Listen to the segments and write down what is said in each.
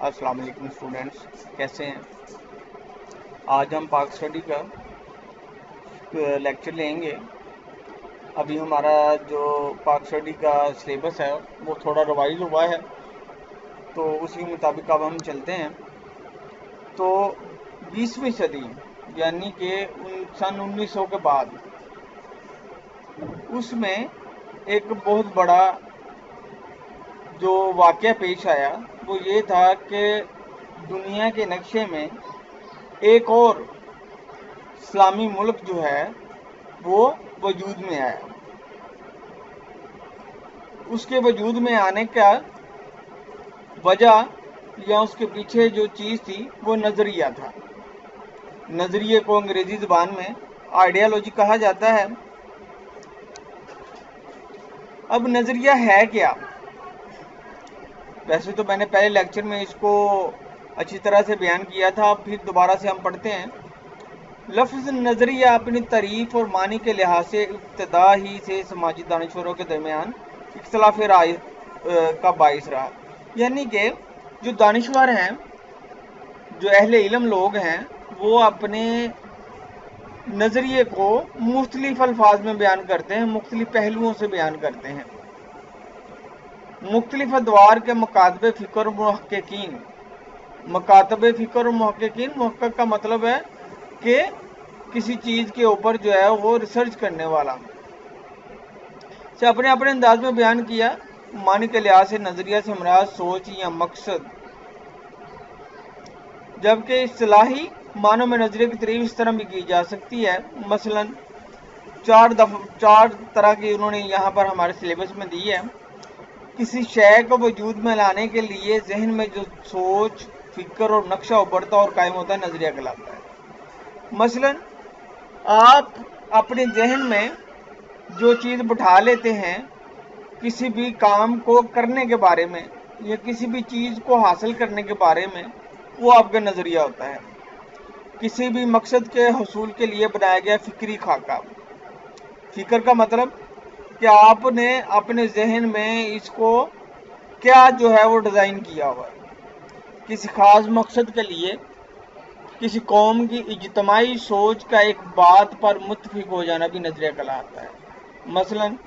अस्सलाम वालेकुम स्टूडेंट्स, कैसे हैं। आज हम पाक स्टडी का लेक्चर लेंगे। अभी हमारा जो पाक स्टडी का सिलेबस है वो थोड़ा रिवाइज हुआ है, तो उसी मुताबिक अब हम चलते हैं। तो 20वीं सदी यानी कि सन 1900 के बाद उसमें एक बहुत बड़ा जो वाक़या पेश आया वो ये था कि दुनिया के नक्शे में एक और इस्लामी मुल्क जो है वो वजूद में आया। उसके वजूद में आने का वजह या उसके पीछे जो चीज़ थी वो नज़रिया था। नज़रिए को अंग्रेज़ी ज़बान में आइडियालॉजी कहा जाता है। अब नज़रिया है क्या? वैसे तो मैंने पहले लेक्चर में इसको अच्छी तरह से बयान किया था, फिर दोबारा से हम पढ़ते हैं। लफ्ज़ नज़रिया अपनी तारीफ और मानी के लिहाज से इब्तदा ही से समाजी दानिशवरों के दरमियान इख्तिलाफ राय का बाइस रहा। यानी कि जो दानिशवर हैं, जो अहले इल्म लोग हैं, वो अपने नज़रिए को मुख्तलिफ अल्फाज में बयान करते हैं, मुख्तलिफ पहलुओं से बयान करते हैं। मुख्तलिफ अदवार के मकातबे फ़िक्र मुहक्किकीन, मकातबे फ़िक्र और मुहक्किकीन, मुहक्किक का मतलब है कि किसी चीज़ के ऊपर जो है वो रिसर्च करने वाला, से अपने अपने अंदाज में बयान किया। मानी के लिहाज से नज़रिया से मुराद सोच या मकसद, जबकि इस्तिलाही मानों में नज़रिए की तारीफ इस तरह भी की जा सकती है। मसलन चार तरह की उन्होंने यहाँ पर हमारे सिलेबस में दी है। किसी शय को वजूद में लाने के लिए जहन में जो सोच, फिक्र और नक्शा उभरता और कायम होता है, नज़रिया कहलाता है। मसलन आप अपने जहन में जो चीज़ बिठा लेते हैं किसी भी काम को करने के बारे में या किसी भी चीज़ को हासिल करने के बारे में, वो आपका नज़रिया होता है। किसी भी मकसद के हसूल के लिए बनाया गया फ़िक्री खाका। फ़िक्र का मतलब कि आपने अपने जहन में इसको क्या जो है वो डिज़ाइन किया हुआ है। किसी ख़ास मकसद के लिए किसी कौम की इज्तिमाई सोच का एक बात पर मुत्तफिक हो जाना भी नज़रिया कहलाता है। मसलन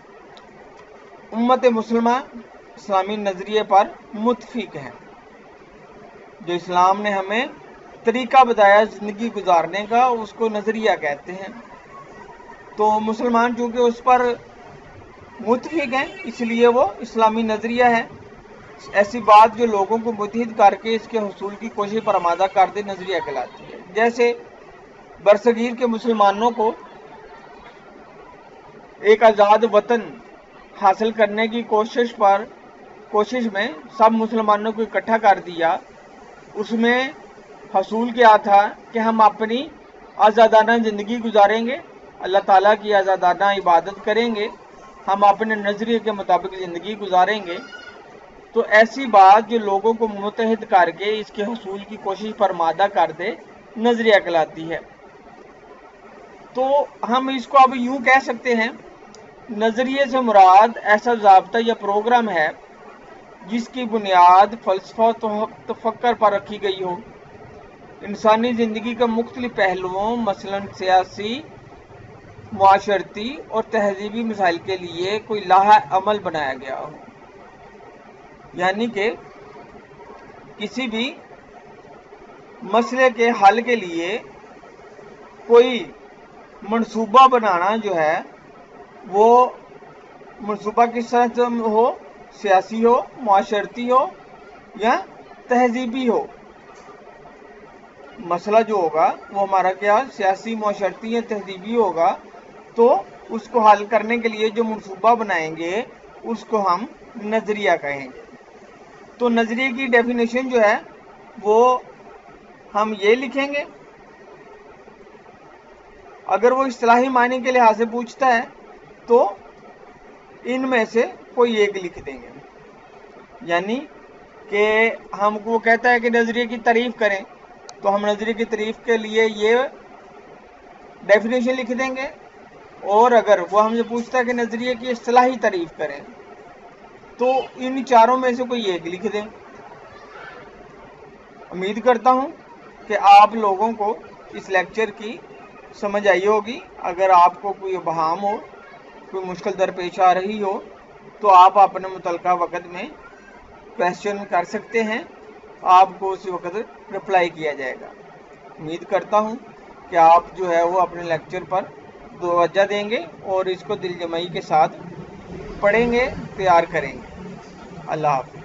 उम्मत मुसलमा इस्लामी नज़रिए पर मुत्तफिक है। जो इस्लाम ने हमें तरीका बताया ज़िंदगी गुजारने का, उसको नज़रिया कहते हैं। तो मुसलमान चूँकि उस पर मुत्तफिक हैं, इसलिए वो इस्लामी नज़रिया है। ऐसी बात जो लोगों को मुत्तहिद करके इसके हसूल की कोशिश पर आमादा कर दे, नज़रिया कहलाती है। जैसे बरसगीर के मुसलमानों को एक आज़ाद वतन हासिल करने की कोशिश में सब मुसलमानों को इकट्ठा कर दिया। उसमें हसूल क्या था कि हम अपनी आज़ादाना ज़िंदगी गुजारेंगे, अल्लाह ताला की आज़ादाना इबादत करेंगे, हम अपने नज़रिए के मुताबिक ज़िंदगी गुजारेंगे। तो ऐसी बात जो लोगों को मुत्तहिद करके इसके हसूल की कोशिश पर आमादा कर दे, नज़रिया कहलाती है। तो हम इसको अब यूँ कह सकते हैं, नज़रिए से मुराद ऐसा ज़ाब्ता या प्रोग्राम है जिसकी बुनियाद फ़लसफ़ा तफ़क्कुर पर रखी गई हो। इंसानी ज़िंदगी के मुख्तलिफ पहलुओं मसलन सियासी, मुआशरती और तहज़ीबी मसाइल के लिए कोई लाहा अमल बनाया गया हो। यानी कि किसी भी मसले के हल के लिए कोई मंसूबा बनाना जो है, वो मंसूबा किस तरह से हो, सियासी हो, मुआशरती हो या तहज़ीबी हो। मसला जो होगा वो हमारा क्या सियासी, मुआशरती या तहज़ीबी होगा। तो उसको हल करने के लिए जो मंसूबा बनाएंगे उसको हम नज़रिया कहेंगे। तो नज़रिए की डेफिनेशन जो है वो हम ये लिखेंगे। अगर वो इस्तिलाही मायने के लिहाज से पूछता है तो इनमें से कोई एक लिख देंगे। यानी कि हमको वो कहता है कि नज़रिए की तारीफ़ करें, तो हम नज़रिए की तारीफ़ के लिए ये डेफिनेशन लिख देंगे। और अगर वो हमसे पूछता है कि नज़रिए की इस्तिलाही तारीफ़ करें, तो इन चारों में से कोई एक लिख दें। उम्मीद करता हूँ कि आप लोगों को इस लेक्चर की समझ आई होगी। अगर आपको कोई इबहाम हो, कोई मुश्किल दरपेश आ रही हो, तो आप अपने मुतल्लिका वक़्त में क्वेश्चन कर सकते हैं, आपको उसी वक्त रिप्लाई किया जाएगा। उम्मीद करता हूँ कि आप जो है वो अपने लेक्चर पर तवज्जो देंगे और इसको दिलजमई के साथ पढ़ेंगे, तैयार करेंगे। अल्लाह हाफ़िज़।